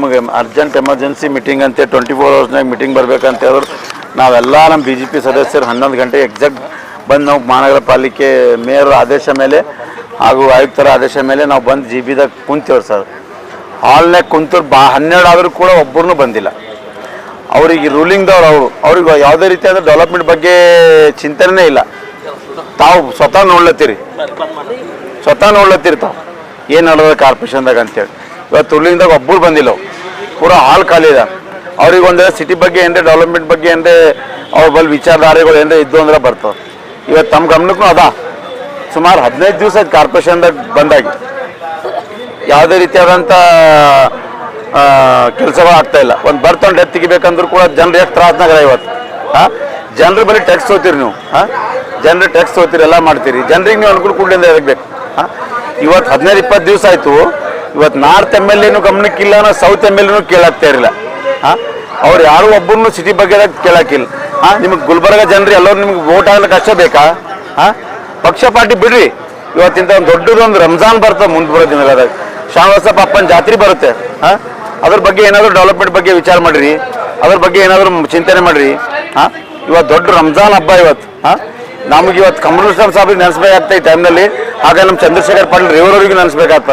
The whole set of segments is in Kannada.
ನಿಮಗೆ ಅರ್ಜೆಂಟ್ ಎಮರ್ಜೆನ್ಸಿ ಮೀಟಿಂಗ್ ಅಂತ 24 ಅವರ್ಸ್ನಾಗ ಮೀಟಿಂಗ್ ಬರಬೇಕಂತ ಹೇಳಿದ್ರು ನಾವೆಲ್ಲ ನಮ್ಮ BJP ಸದಸ್ಯರು 11 ಗಂಟೆ ಎಕ್ಸಾಕ್ಟ್ ಬಂದು ನಾವು ಮಹಾನಗರ ಪಾಲಿಕೆ ಮೇಯರ್ ಆದೇಶ ಮೇಲೆ ಹಾಗೂ ಆಯುಕ್ತರ ಆದೇಶ ಮೇಲೆ ನಾವು ಬಂದು GB ದಾಗ ಕುಂತೀವ್ರಿ ಸರ್. ಹಾಲ್ನಾಗ ಕುಂತರು 12 ಆದರೂ ಕೂಡ ಒಬ್ಬರೂ ಬಂದಿಲ್ಲ. ಅವ್ರಿಗೆ ರೂಲಿಂಗ್ದವ್ರು ಅವ್ರಿಗೆ ಯಾವುದೇ ರೀತಿಯಾದ ಡೆವಲಪ್ಮೆಂಟ್ ಬಗ್ಗೆ ಚಿಂತನೆ ಇಲ್ಲ. ತಾವು ಸ್ವತಃ ನೋಡ್ಲತ್ತೀರಿ ತಾವು ಏನು ನಡೆದ ಕಾರ್ಪೊರೇಷನ್ದಾಗ ಅಂತೇಳಿ. ಇವತ್ತು ರೂಲಿಂಗ್ದಾಗ ಒಬ್ಬರು ಬಂದಿಲ್ಲ, ಪೂರಾ ಹಾಲ್ ಖಾಲಿ ಇದೆ. ಅವ್ರಿಗೆ ಒಂದು ಸಿಟಿ ಬಗ್ಗೆ ಏನ್ರೆ ಡೆವಲಪ್ಮೆಂಟ್ ಬಗ್ಗೆ ಏನ್ರೆ ಅವ್ರ ಬಲ್ಲಿ ವಿಚಾರಧಾರೆಗಳು ಏನ್ರೆ ಇದ್ದು ಅಂದ್ರೆ ಬರ್ತವೆ. ಇವತ್ತು ತಮ್ಮ ಗಮನಕ್ಕೂ ಅದ ಸುಮಾರು 15 ದಿವಸ ಆಯ್ತು ಕಾರ್ಪೊರೇಷನ್ದಾಗ ಬಂದಾಗಿ ಯಾವುದೇ ರೀತಿಯಾದಂಥ ಕೆಲಸಗಳು ಆಗ್ತಾ ಇಲ್ಲ. ಒಂದು ಬರ್ತೊಂಡು ಡೆತ್ ತೆಗಿಬೇಕಂದ್ರೂ ಕೂಡ ಜನರು ಎಷ್ಟು ತ್ರಾಸನಾಗಲ್ಲ. ಇವತ್ತು ಜನರ ಬಳಿ ಟ್ಯಾಕ್ಸ್ ತೊಗೋತೀರಿ ನೀವು, ಜನರು ಟ್ಯಾಕ್ಸ್ ತೊಗೋತೀರಿ, ಎಲ್ಲ ಮಾಡ್ತೀರಿ, ಜನರಿಗೆ ನೀವು ಅನುಕೂಲ ಕೂಡಲಿಂದ ಇರಬೇಕು. ಇವತ್ತು 15-20 ದಿವಸ ಆಯಿತು. ಇವತ್ತು ನಾರ್ತ್ MLA ಗಮನಕ್ಕಿಲ್ಲ, ನಾವು ಸೌತ್ MLA ಕೇಳಾಗ್ತಾ ಇರಲಿಲ್ಲ. ಅವ್ರು ಯಾರು ಒಬ್ಬರನ್ನು ಸಿಟಿ ಬಗ್ಗೆ ಕೇಳಾಕಿಲ್ಲ. ನಿಮಗೆ ಗುಲ್ಬರ್ಗ ಜನರು ಎಲ್ಲರೂ ನಿಮ್ಗೆ ವೋಟ್ ಆಗ್ಲಿಕ್ಕೆ ಅಷ್ಟೇ ಬೇಕಾ? ಪಕ್ಷ ಪಾರ್ಟಿ ಬಿಡ್ರಿ. ಇವತ್ತಿಂತ ಒಂದು ದೊಡ್ಡದೊಂದು ರಂಜಾನ್ ಬರ್ತದೆ ಮುಂದೆ ಬರೋ ದಿನಗಳಾದಾಗ, ಶ್ರಾವಣ ಅಪ್ಪನ ಜಾತ್ರೆ ಬರುತ್ತೆ. ಅದ್ರ ಬಗ್ಗೆ ಏನಾದರೂ ಡೆವಲಪ್ಮೆಂಟ್ ಬಗ್ಗೆ ವಿಚಾರ ಮಾಡಿರಿ, ಅದ್ರ ಬಗ್ಗೆ ಏನಾದರೂ ಚಿಂತನೆ ಮಾಡಿರಿ. ಇವತ್ತು ದೊಡ್ಡ ರಂಜಾನ್ ಹಬ್ಬ ಇವತ್ತು. ನಮಗೆ ಇವತ್ತು ಕಮರುಲ್ ಸಾಬ್ರಿಗೆ ನೆನೆಸ್ಬೇಕಾಗ್ತಾ ಈ ಟೈಮ್ನಲ್ಲಿ. ಹಾಗೆ ನಮ್ಮ ಚಂದ್ರಶೇಖರ್ ಪಾಟೀಲ್ ರೇವರವ್ರಿಗೆ ನೆನೆಸ್ಬೇಕಾಗ್ತ.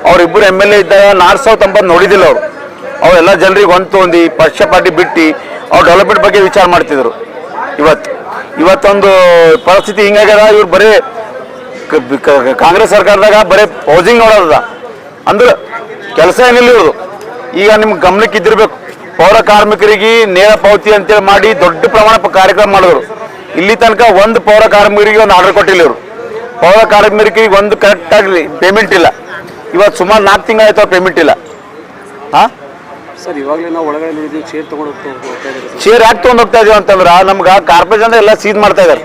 ಅವ್ರಿಬ್ಬರು MLA ಇದ್ದಾಗ ನಾರ್ತ್ ಸೌತ್ ಅಂಬದು ನೋಡಿದಿಲ್ಲ ಅವರು. ಅವರೆಲ್ಲ ಜನರಿಗೆ ಹೊಂದಿ ಪಕ್ಷ ಪಾರ್ಟಿ ಬಿಟ್ಟು ಅವ್ರು ಡೆವಲಪ್ಮೆಂಟ್ ಬಗ್ಗೆ ವಿಚಾರ ಮಾಡ್ತಿದ್ರು. ಇವತ್ತೊಂದು ಪರಿಸ್ಥಿತಿ ಹಿಂಗಾಗ್ಯದ. ಇವ್ರು ಬರೀ ಕಾಂಗ್ರೆಸ್ ಸರ್ಕಾರದಾಗ ಬರೀ ಹೌಸಿಂಗ್ ನೋಡೋದ ಅಂದ್ರೆ ಕೆಲಸ ಏನಿಲ್ಲ ಇವರು. ಈಗ ನಿಮ್ಗೆ ಗಮನಕ್ಕೆ ಇದ್ದಿರ್ಬೇಕು, ಪೌರ ಕಾರ್ಮಿಕರಿಗೆ ನೇರ ಪಾವತಿ ಅಂತೇಳಿ ಮಾಡಿ ದೊಡ್ಡ ಪ್ರಮಾಣ ಕಾರ್ಯಕ್ರಮ ಮಾಡಿದ್ರು. ಇಲ್ಲಿ ತನಕ ಒಂದು ಪೌರ ಕಾರ್ಮಿಕರಿಗೆ ಒಂದು ಆರ್ಡರ್ ಕೊಟ್ಟಿಲ್ಲ ಇವರು. ಪೌರ ಕಾರ್ಮಿಕರಿಗೆ ಒಂದು ಕರೆಕ್ಟಾಗಿ ಪೇಮೆಂಟ್ ಇಲ್ಲ. ಇವತ್ತು ಸುಮಾರು 4 ತಿಂಗಳಾಯ್ತು ಅವ್ರು ಪೇಮೆಂಟ್ ಇಲ್ಲ. ಸರ್ ಇವಾಗಲೇ ನಾವು ಒಳಗಡೆ ನೋಡಿದ್ವಿ, ಚೇರ್ ತೊಗೊಂಡು ಚೇರ್ ಯಾಕೆ ತೊಗೊಂಡು ಹೋಗ್ತಾ ಇದೀವಿ ಅಂತಂದ್ರೆ ನಮ್ಗೆ ಕಾರ್ಪೊರೇಷನ್ ಎಲ್ಲ ಸೀಜ್ ಮಾಡ್ತಾ ಇದ್ದಾರೆ.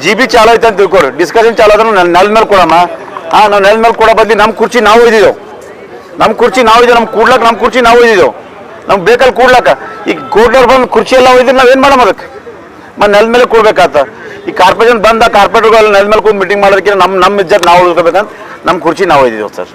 GB ಚಾಲು ಆಯ್ತು ಅಂತ ತಿಳ್ಕೊರಿ, ಡಿಸ್ಕಷನ್ ಚಾಲು ಆದ್ರೆ ನೆಲದ ಮೇಲೆ ಕೊಡಮ್ಮ. ನಾವು ನೆಲದ ಮೇಲೆ ಕೊಡೋ ಬದಲಿ ನಮ್ಮ ಕುರ್ಚಿ ನಾವು ಇದ್ದಿದ್ದೆವು, ನಮ್ಮ ಕುರ್ಚಿ ನಾವು ಇದ್ದಿದ್ದೆವು. ನಮ್ಗೆ ಬೇಕಲ್ಲಿ ಕೂಡ್ಲಕ್ಕ. ಈಗ ಕೂಡ್ಲವ್ರು ಬಂದು ಕುರ್ಚಿ ಎಲ್ಲ ಹೋಯ್ದ್ರೆ ನಾವೇನು ಮಾಡಮ್ಮ ಅದಕ್ಕೆ? ಮತ್ತು ನೆಲದ ಮೇಲೆ ಕೂಡ್ಬೇಕಾತ. ಈ ಕಾರ್ಪೊರೇಷನ್ ಬಂದ ಕಾರ್ಪೊರೇಟರ್ಗಳು ನೆಲದ ಮೇಲೆ ಕೂತ್ ಮೀಟಿಂಗ್ ಮಾಡೋದಕ್ಕೆ ನಮ್ಮ ಇಜ್ಜತ್ ನಾವು ಉಳ್ಕೋಬೇಕಂತ ನಮ್ಮ ಕುರ್ಚಿ ನಾವು ಇದ್ದಿದ್ದೆವು ಸರ್.